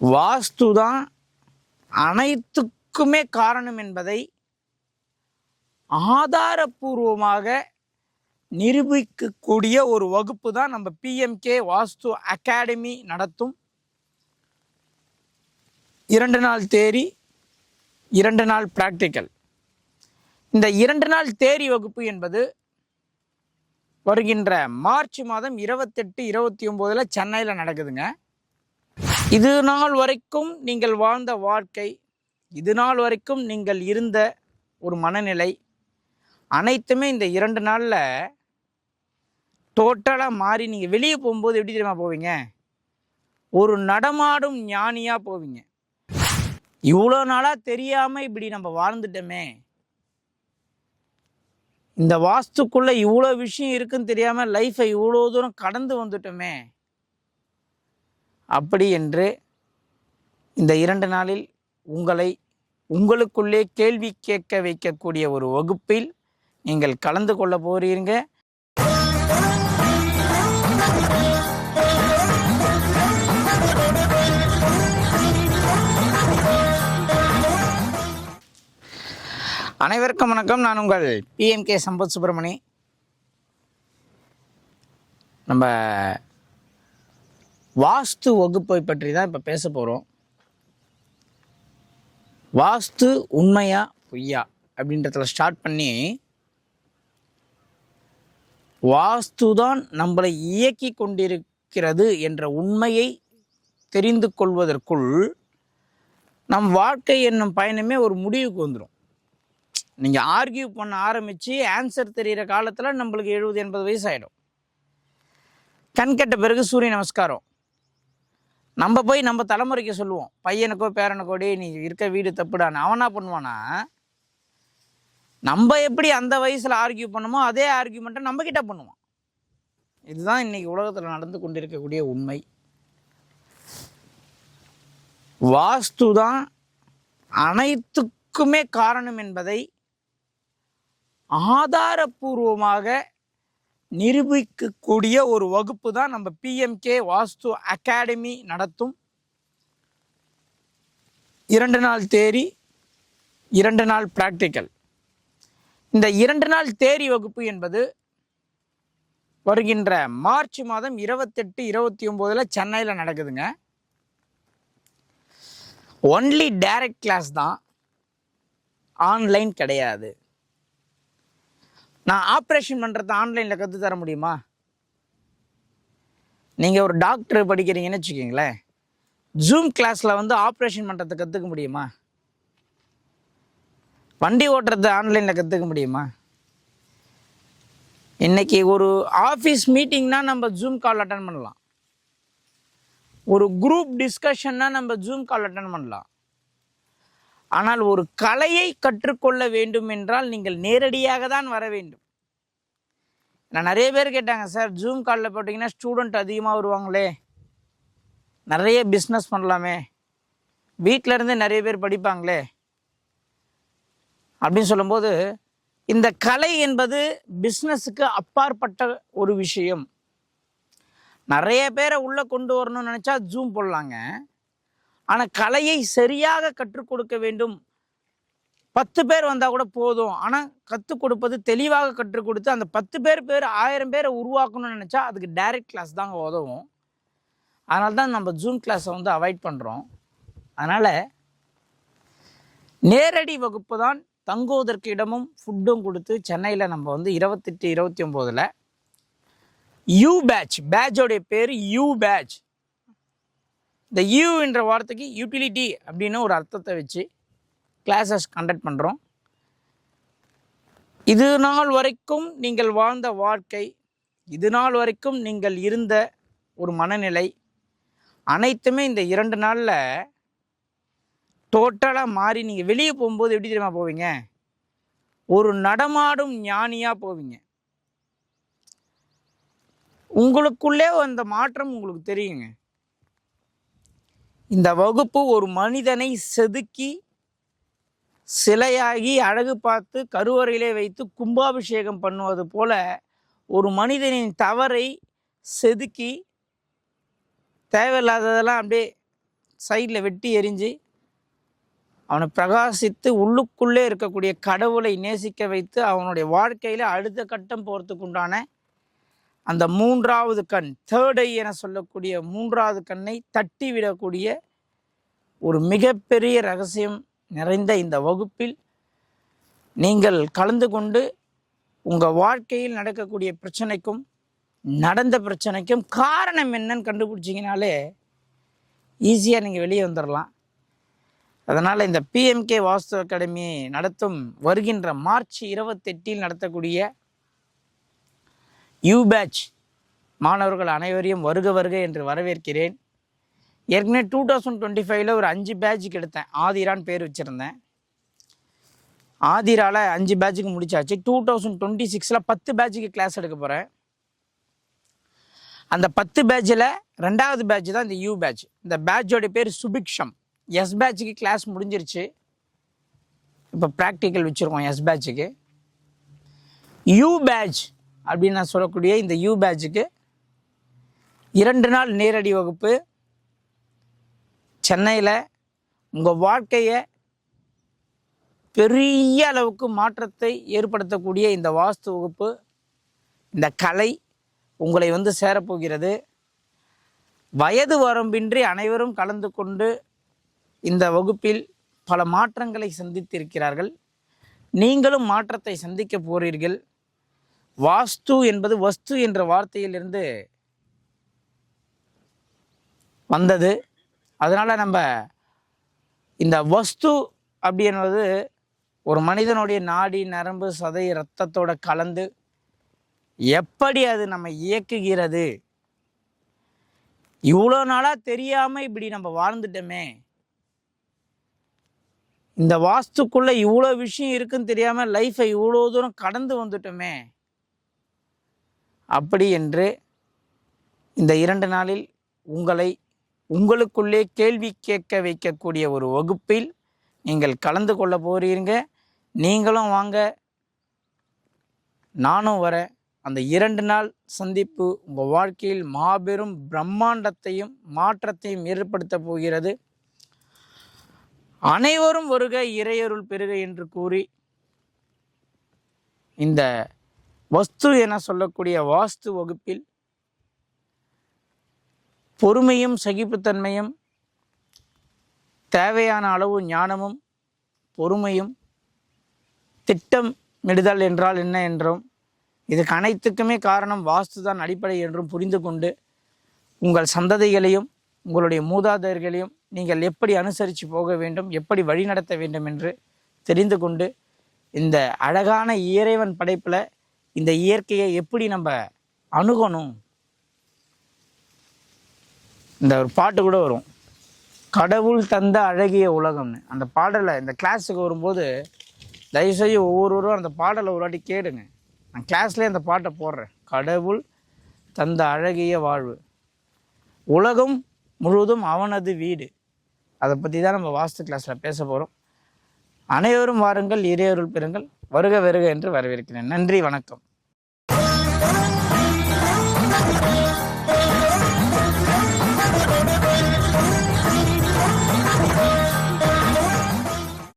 வாஸ்து தான் அனைத்துக்குமே காரணம் என்பதை ஆதாரபூர்வமாக நிரூபிக்கக்கூடிய ஒரு வகுப்பு தான் நம்ம பிஎம்கே வாஸ்து அகாடமி நடத்தும் 2 நாள் தேரி 2 நாள் பிராக்டிக்கல். இந்த 2 நாள் தேரி வகுப்பு என்பது வருகின்ற மார்ச் மாதம் 28, 29 சென்னையில் நடக்குதுங்க. இது நாள் வரைக்கும் நீங்கள் வாழ்ந்த வாழ்க்கை, இது நாள் வரைக்கும் நீங்கள் இருந்த ஒரு மனநிலை அனைத்துமே இந்த 2 நாளில் டோட்டலாக மாறி நீங்கள் வெளியே போகும்போது எப்படி தெரியுமா போவீங்க? ஒரு நடமாடும் ஞானியாக போவீங்க. இவ்வளோ நாளாக தெரியாமல் இப்படி நம்ம வாழ்ந்துட்டோமே, இந்த வாஸ்துக்குள்ளே இவ்வளோ விஷயம் இருக்குன்னு தெரியாமல் லைஃப்பை இவ்வளோ தூரம் கடந்து வந்துட்டோமே, அப்படி என்று இந்த 2 நாளில் உங்களுக்குள்ளே கேள்வி கேட்க வைக்கக்கூடிய ஒரு வகுப்பில் நீங்கள் கலந்து கொள்ள போறீங்க. அனைவருக்கும் வணக்கம். நான் உங்கள் பிஎம்கே சம்பத் சுப்பிரமணி. நம்ம வாஸ்து வகுப்பை பற்றி தான் இப்போ பேச போகிறோம். வாஸ்து உண்மையா பொய்யா அப்படின்றதுல ஸ்டார்ட் பண்ணி, வாஸ்து தான் நம்மளை இயக்கி கொண்டிருக்கிறது என்ற உண்மையை தெரிந்து கொள்வதற்குள் நம் வாழ்க்கை என்னும் பயணமே ஒரு முடிவுக்கு வந்துடும். நீங்கள் ஆர்கியூ பண்ண ஆரம்பித்து ஆன்சர் தெரிகிற காலத்தில் நம்மளுக்கு 70-80 வயசு ஆகிடும். கண்கட்ட பிறகு சூரிய நமஸ்காரம். நம்ம போய் நம்ம தலைமுறைக்கு சொல்லுவோம், பையனுக்கோ பேரனுக்கோடி நீ இருக்க வீடு தப்புடான்னு. அவனா பண்ணுவானா? நம்ம எப்படி அந்த வயசில் ஆர்கியூ பண்ணுமோ அதே ஆர்கியூமெண்ட்டை நம்மக்கிட்ட பண்ணுவோம். இதுதான் இன்னைக்கு உலகத்தில் நடந்து கொண்டிருக்கக்கூடிய உண்மை. வாஸ்து தான் அனைத்துக்குமே காரணம் என்பதை ஆதாரபூர்வமாக நிரூபிக்கக்கூடிய ஒரு வகுப்பு தான் நம்ம பிஎம்கே வாஸ்து அகாடமி நடத்தும் 2 நாள் தேரி 2 நாள் பிராக்டிக்கல். இந்த 2 நாள் தேரி வகுப்பு என்பது வருகின்ற மார்ச் மாதம் 28, 29 சென்னையில் நடக்குதுங்க. ஒன்லி டைரக்ட் கிளாஸ் தான், ஆன்லைன் கிடையாது. நான் ஆப்ரேஷன் பண்ணுறத ஆன்லைனில் கற்றுத்தர முடியுமா? நீங்கள் ஒரு டாக்டர் படிக்கிறீங்கன்னு வச்சுக்கிங்களேன், ஜூம் கிளாஸில் ஆப்ரேஷன் பண்ணுறதை கற்றுக்க முடியுமா? வண்டி ஓட்டுறத ஆன்லைனில் கற்றுக்க முடியுமா? இன்றைக்கி ஒரு ஆஃபீஸ் மீட்டிங்னா நம்ம ஜூம் கால் அட்டன் பண்ணலாம். ஒரு குரூப் டிஸ்கஷன்னா நம்ம ஜூம் கால் அட்டன் பண்ணலாம். ஆனால் ஒரு கலையை கற்றுக்கொள்ள வேண்டும் என்றால் நீங்கள் நேரடியாக தான் வர வேண்டும். நான் நிறைய பேர் கேட்டாங்க, சார் ஜூம் காலில் போட்டிங்கன்னா ஸ்டூடெண்ட் அதிகமாக வருவாங்களே, நிறைய பிஸ்னஸ் பண்ணலாமே, வீட்டில் இருந்தே நிறைய பேர் படிப்பாங்களே அப்படின்னு சொல்லும்போது, இந்த கலை என்பது பிஸ்னஸுக்கு அப்பாற்பட்ட ஒரு விஷயம். நிறைய பேரை உள்ளே கொண்டு வரணும்னு நினச்சா ஜூம் போடலாங்க. ஆனால் கலையை சரியாக கற்றுக் கொடுக்க வேண்டும். 10 பேர் வந்தால் கூட போதும், ஆனால் கற்றுக் கொடுப்பது தெளிவாக கற்றுக் கொடுத்து அந்த 10 பேர் 1000 பேரை உருவாக்கணும்னு நினச்சா அதுக்கு டைரக்ட் கிளாஸ் தாங்க உதவும். அதனால தான் நம்ம ஜூம் கிளாஸை அவாய்ட் பண்ணுறோம். அதனால் நேரடி வகுப்பு தான், தங்குவதற்கு இடமும் ஃபுட்டும் கொடுத்து சென்னையில் நம்ம 28, 29 யூ பேட்சோடைய பேர் யூ பேட்ச். இந்த யூ என்ற வார்த்தைக்கு யூட்டிலிட்டி அப்படின்னு ஒரு அர்த்தத்தை வச்சு கிளாஸஸ் கண்டக்ட் பண்ணுறோம். இது நாள் வரைக்கும் நீங்கள் வாழ்ந்த வாழ்க்கை, இது நாள் வரைக்கும் நீங்கள் இருந்த ஒரு மனநிலை அனைத்துமே இந்த 2 நாளில் டோட்டலாக மாறி நீங்கள் வெளியே போகும்போது எப்படி தெரியுமா போவீங்க? ஒரு நடமாடும் ஞானியாக போவீங்க. உங்களுக்குள்ளே அந்த மாற்றம் உங்களுக்கு தெரியுங்க. இந்த வகுப்பு ஒரு மனிதனை செதுக்கி சிலையாகி அழகு பார்த்து கருவறையிலே வைத்து கும்பாபிஷேகம் பண்ணுவது போல ஒரு மனிதனின் தவறை செதுக்கி தேவையில்லாததெல்லாம் அப்படியே சைடில் வெட்டி எரிஞ்சு அவனை பிரகாசித்து உள்ளுக்குள்ளே இருக்கக்கூடிய கடவுளை நேசிக்க வைத்து அவனுடைய வாழ்க்கையில் அடுத்த கட்டம் போகிறதுக்கு உண்டான அந்த மூன்றாவது கண், தேர்ட் ஐ என சொல்லக்கூடிய மூன்றாவது கண்ணை தட்டி விடக்கூடிய ஒரு மிகப்பெரிய ரகசியம் நிறைந்த இந்த வகுப்பில் நீங்கள் கலந்து கொண்டு உங்கள் வாழ்க்கையில் நடக்கக்கூடிய பிரச்சனைக்கும் நடந்த பிரச்சனைக்கும் காரணம் என்னன்னு கண்டுபிடிச்சிங்கனாலே ஈஸியாக நீங்கள் வெளியே வந்துடலாம். அதனால் இந்த பிஎம்கே வாஸ்து அகாடமி நடத்தும் வருகின்ற மார்ச் 28 நடத்தக்கூடிய பேட்ச் மாணவர்கள் அனைவரையும் வருக வருக என்று வரவேற்கிறேன். ஏற்கனவே 2025 ஒரு 5 பேட்சுக்கு எடுத்தேன். ஆதிரான்னு பேர் வச்சுருந்தேன். ஆதிராவில் 5 பேட்சுக்கு முடிச்சாச்சு. 2026 10 பேட்சுக்கு கிளாஸ் எடுக்க போகிறேன். அந்த 10 பேட்சில் 2வது பேட்ச் தான் இந்த பேட்ச். இந்த பேட்சோட பேர் சுபிக்ஷம். எஸ் பேட்சுக்கு கிளாஸ் முடிஞ்சிருச்சு. இப்போ ப்ராக்டிக்கல் வச்சுருக்கோம் எஸ் பேட்சுக்கு. பேட்ச் அப்படின்னு நான் சொல்லக்கூடிய இந்த பேட்சுக்கு 2 நாள் நேரடி வகுப்பு சென்னையில் உங்கள் வாழ்க்கையை பெரிய அளவுக்கு மாற்றத்தை ஏற்படுத்தக்கூடிய இந்த வாஸ்து வகுப்பு, இந்த கலை உங்களை சேரப்போகிறது. வயது வரம்பின்றி அனைவரும் கலந்து கொண்டு இந்த வகுப்பில் பல மாற்றங்களை சந்தித்திருக்கிறார்கள். நீங்களும் மாற்றத்தை சந்திக்க போகிறீர்கள். வாஸ்து என்பது வஸ்து என்ற வார்த்தையிலிருந்து வந்தது. அதனால் நம்ம இந்த வஸ்து அப்படின்றது ஒரு மனிதனுடைய நாடி நரம்பு சதை இரத்தத்தோட கலந்து எப்படி அது நம்ம இயக்குகிறது. இவ்வளோ நாளாக தெரியாமல் இப்படி நம்ம வாழ்ந்துட்டோமே, இந்த வாஸ்துக்குள்ளே இவ்வளோ விஷயம் இருக்குன்னு தெரியாமல் லைஃப்பை இவ்வளோ தூரம் கடந்து வந்துட்டோமே, அப்படி என்று இந்த 2 நாளில் உங்களுக்குள்ளே கேள்வி கேட்க வைக்கக்கூடிய ஒரு வகுப்பில் நீங்கள் கலந்து கொள்ள போகிறீங்க. நீங்களும் வாங்க, நானும் வரேன். அந்த 2 நாள் சந்திப்பு உங்கள் வாழ்க்கையில் மாபெரும் பிரம்மாண்டத்தையும் மாற்றத்தையும் ஏற்படுத்த போகிறது. அனைவரும் வருக, இறையருள் பெறுக என்று கூறி இந்த வஸ்து என சொல்லக்கூடிய வாஸ்து வகுப்பில் பொறுமையும் சகிப்புத்தன்மையும் தேவையான அளவு ஞானமும் பொறுமையும் திட்டமிடுதல் என்றால் என்ன என்றும் இதுக்கு அனைத்துக்குமே காரணம் வாஸ்து தான் அடிப்படை என்றும் புரிந்து கொண்டு உங்கள் சந்ததிகளையும் உங்களுடைய மூதாதையர்களையும் நீங்கள் எப்படி அனுசரித்து போக வேண்டும், எப்படி வழிநடத்த வேண்டும் என்று தெரிந்து கொண்டு இந்த அழகான இறைவன் படைப்பில் இந்த இயற்கையை எப்படி நம்ம அணுகணும். இந்த ஒரு பாட்டு கூட வரும், கடவுள் தந்த அழகிய உலகம்னு. அந்த பாடலை இந்த கிளாஸுக்கு வரும்போது தயவுசெய்து ஒவ்வொருவரும் அந்த பாடலை ஒரு வாட்டி கேளுங்க. நான் கிளாஸ்லேயே அந்த பாட்டை போடுறேன். கடவுள் தந்த அழகிய வாழ்வு, உலகம் முழுவதும் அவனது வீடு. அதை பற்றி தான் நம்ம வாஸ்து கிளாஸில் பேச போகிறோம். அனைவரும் வாருங்கள், இறையருள் பெறுங்கள். வருக வருக என்று வரவேற்கிறேன். நன்றி, வணக்கம்.